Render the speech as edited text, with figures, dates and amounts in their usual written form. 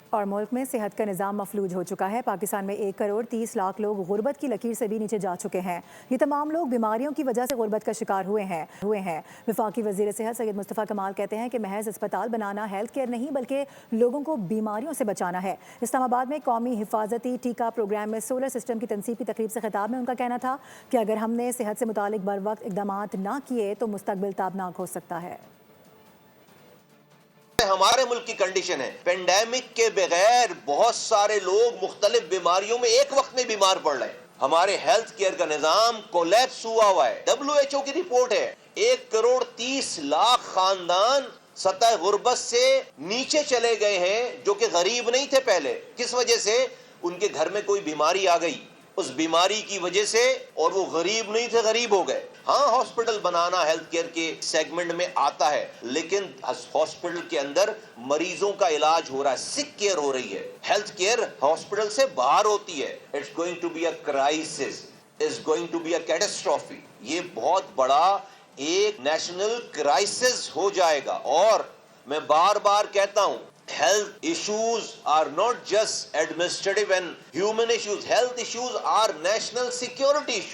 اور ملک میں صحت کا نظام مفلوج ہو چکا ہے۔ پاکستان میں 1 کروڑ 30 لاکھ لوگ غربت کی لکیر سے بھی نیچے جا چکے ہیں۔ یہ تمام لوگ بیماریوں کی وجہ سے غربت کا شکار ہوئے ہیں۔ وفاقی وزیر صحت سید مصطفیٰ کمال کہتے ہیں کہ محض اسپتال بنانا ہیلتھ کیئر نہیں بلکہ لوگوں کو بیماریوں سے بچانا ہے۔ اسلام آباد میں قومی حفاظتی ٹیکہ پروگرام میں سولر سسٹم کی تنصیب کی تقریب سے خطاب میں ان کا کہنا تھا کہ اگر ہم نے صحت سے متعلق بر وقت اقدامات نہ کیے تو مستقبل تابناک ہو سکتا ہے۔ ہمارے ملک کی کنڈیشن ہے، پینڈیمک کے بغیر بہت سارے لوگ مختلف بیماریوں میں ایک وقت میں بیمار پڑ رہے ہیں۔ ہمارے ہیلتھ کیئر کا نظام کولیپس ہوا ہے۔ WHO کی رپورٹ ہے 1 کروڑ 30 لاکھ خاندان سطح غربت سے نیچے چلے گئے ہیں، جو کہ غریب نہیں تھے پہلے۔ کس وجہ سے؟ ان کے گھر میں کوئی بیماری آ گئی، اس بیماری کی وجہ سے، اور وہ غریب نہیں تھے، غریب ہو گئے۔ ہاں، ہاسپٹل بنانا ہیلتھ کیئر کے سیگمنٹ میں آتا ہے، لیکن ہاسپٹل کے اندر مریضوں کا علاج ہو رہا ہے، سک کیئر ہو رہی ہے۔ ہیلتھ کیئر ہاسپٹل سے باہر ہوتی ہے۔ It's going to be a crisis, it's going to be a catastrophe. یہ بہت بڑا ایک نیشنل کرائسس ہو جائے گا۔ اور میں بار بار کہتا ہوں، health issues are not just administrative and human issues. Health issues are national security issues.